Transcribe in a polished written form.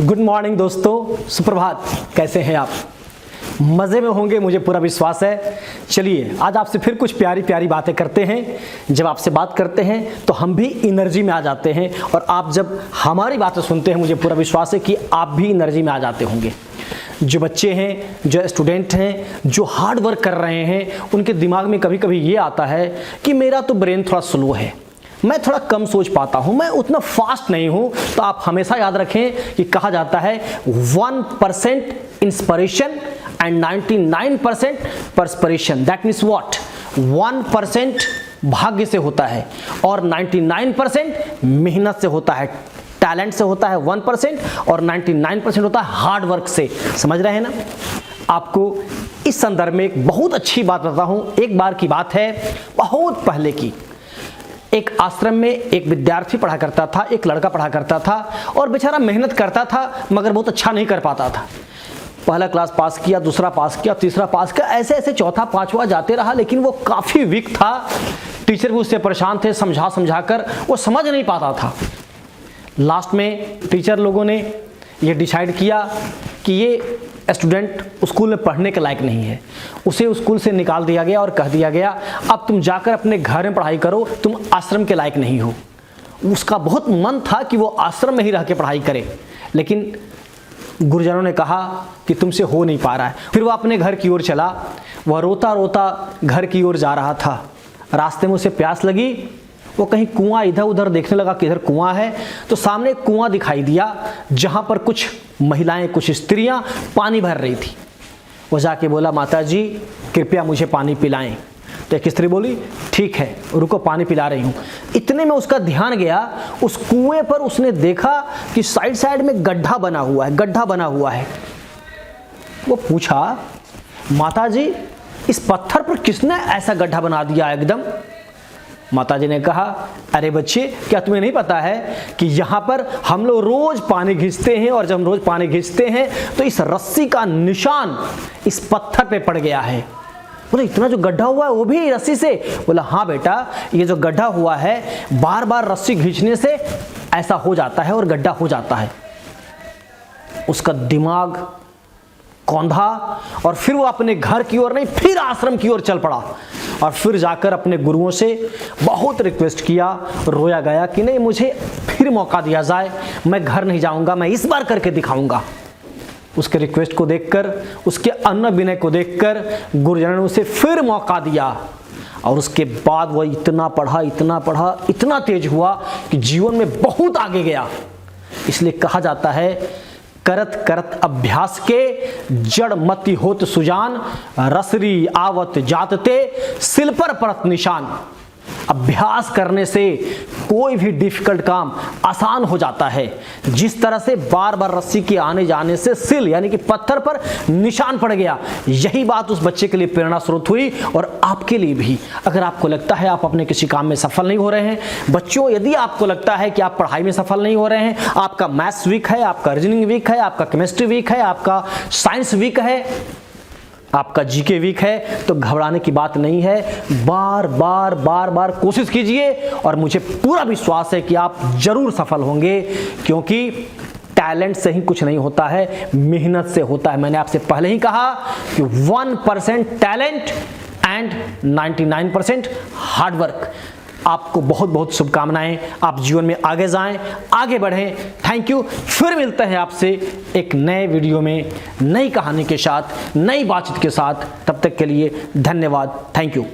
Good morning दोस्तों, सुप्रभात। कैसे हैं आप? मज़े में होंगे, मुझे पूरा विश्वास है। चलिए आज आपसे फिर कुछ प्यारी प्यारी बातें करते हैं। जब आपसे बात करते हैं तो हम भी एनर्जी में आ जाते हैं, और आप जब हमारी बातें सुनते हैं मुझे पूरा विश्वास है कि आप भी एनर्जी में आ जाते होंगे। जो बच्चे हैं, जो स्टूडेंट हैं, जो हार्ड वर्क कर रहे हैं, उनके दिमाग में कभी कभी ये आता है कि मेरा तो ब्रेन थोड़ा स्लो है, मैं थोड़ा कम सोच पाता हूं, मैं उतना फास्ट नहीं हूं। तो आप हमेशा याद रखें कि कहा जाता है 1% inspiration and 99% perspiration. That means what? 1% भाग्य से होता है और 99% मेहनत से होता है, टैलेंट से होता है 1%, और 99% होता है हार्ड वर्क से। समझ रहे हैं ना? आपको इस संदर्भ में एक बहुत अच्छी बात बताता हूं। एक बार की बात है, बहुत पहले की। एक आश्रम में एक विद्यार्थी पढ़ा करता था, एक लड़का पढ़ा करता था, और बेचारा मेहनत करता था मगर बहुत अच्छा नहीं कर पाता था। पहला क्लास पास किया, दूसरा पास किया, तीसरा पास किया, ऐसे ऐसे चौथा पांचवा जाते रहा, लेकिन वो काफ़ी वीक था। टीचर भी उससे परेशान थे, समझा समझा कर वो समझ नहीं पाता था। लास्ट में टीचर लोगों ने ये डिसाइड किया कि ये स्टूडेंट स्कूल में पढ़ने के लायक नहीं है। उसे स्कूल से निकाल दिया गया और कह दिया गया अब तुम जाकर अपने घर में पढ़ाई करो, तुम आश्रम के लायक नहीं हो। उसका बहुत मन था कि वो आश्रम में ही रह के पढ़ाई करे, लेकिन गुरुजनों ने कहा कि तुमसे हो नहीं पा रहा है। फिर वो अपने घर की ओर चला। वह रोता रोता घर की ओर जा रहा था। रास्ते में उसे प्यास लगी। वो कहीं कुआं इधर उधर देखने लगा कि इधर कुआं है, तो सामने एक कुआं दिखाई दिया जहां पर कुछ महिलाएं, कुछ स्त्रियां पानी भर रही थी। वो जाके बोला, माता जी कृपया मुझे पानी पिलाएं। तो एक स्त्री बोली, ठीक है रुको, पानी पिला रही हूं। इतने में उसका ध्यान गया उस कुएं पर। उसने देखा कि साइड साइड में गड्ढा बना हुआ है, गड्ढा बना हुआ है। वो पूछा, माता जी इस पत्थर पर किसने ऐसा गड्ढा बना दिया एकदम? माताजी ने कहा, अरे बच्चे क्या तुम्हें नहीं पता है कि यहाँ पर हम लोग रोज पानी खींचते हैं, और जब हम रोज पानी खींचते हैं तो इस रस्सी का निशान इस पत्थर पे पड़ गया है। बोले इतना जो गड्ढा हुआ है वो भी रस्सी से? बोला हाँ बेटा, ये जो गड्ढा हुआ है बार बार रस्सी खींचने से ऐसा हो जाता है और गड्ढा हो जाता है। उसका दिमाग कौंधा, और फिर वो अपने घर की ओर नहीं, फिर आश्रम की ओर चल पड़ा। और फिर जाकर अपने गुरुओं से बहुत रिक्वेस्ट किया, रोया गया कि नहीं मुझे फिर मौका दिया जाए, मैं घर नहीं जाऊंगा, मैं इस बार करके दिखाऊंगा। उसके रिक्वेस्ट को देखकर, उसके अन्न विनय को देखकर गुरुजनों ने उसे फिर मौका दिया। और उसके बाद वह इतना पढ़ा, इतना पढ़ा, इतना तेज हुआ कि जीवन में बहुत आगे गया। इसलिए कहा जाता है, करत करत अभ्यास के जड़ मति होत सुजान, रसरी आवत जातते सिल पर परत निशान। अभ्यास करने से कोई भी डिफिकल्ट काम आसान हो जाता है। जिस तरह से बार बार रस्सी के आने जाने से सिल यानी कि पत्थर पर निशान पड़ गया, यही बात उस बच्चे के लिए प्रेरणा स्रोत हुई, और आपके लिए भी। अगर आपको लगता है आप अपने किसी काम में सफल नहीं हो रहे हैं, बच्चों यदि आपको लगता है कि आप पढ़ाई में सफल नहीं हो रहे हैं, आपका मैथ्स वीक है, आपका रीजनिंग वीक है, आपका केमिस्ट्री वीक है, आपका साइंस वीक है, आपका जीके वीक है, तो घबराने की बात नहीं है। बार बार बार बार कोशिश कीजिए, और मुझे पूरा विश्वास है कि आप जरूर सफल होंगे, क्योंकि टैलेंट से ही कुछ नहीं होता है, मेहनत से होता है। मैंने आपसे पहले ही कहा कि 1% टैलेंट एंड 99% हार्ड वर्क। आपको बहुत बहुत शुभकामनाएं। आप जीवन में आगे जाएं, आगे बढ़ें। Thank you. फिर मिलते हैं आपसे एक नए वीडियो में, नई कहानी के साथ, नई बातचीत के साथ। तब तक के लिए धन्यवाद। Thank you.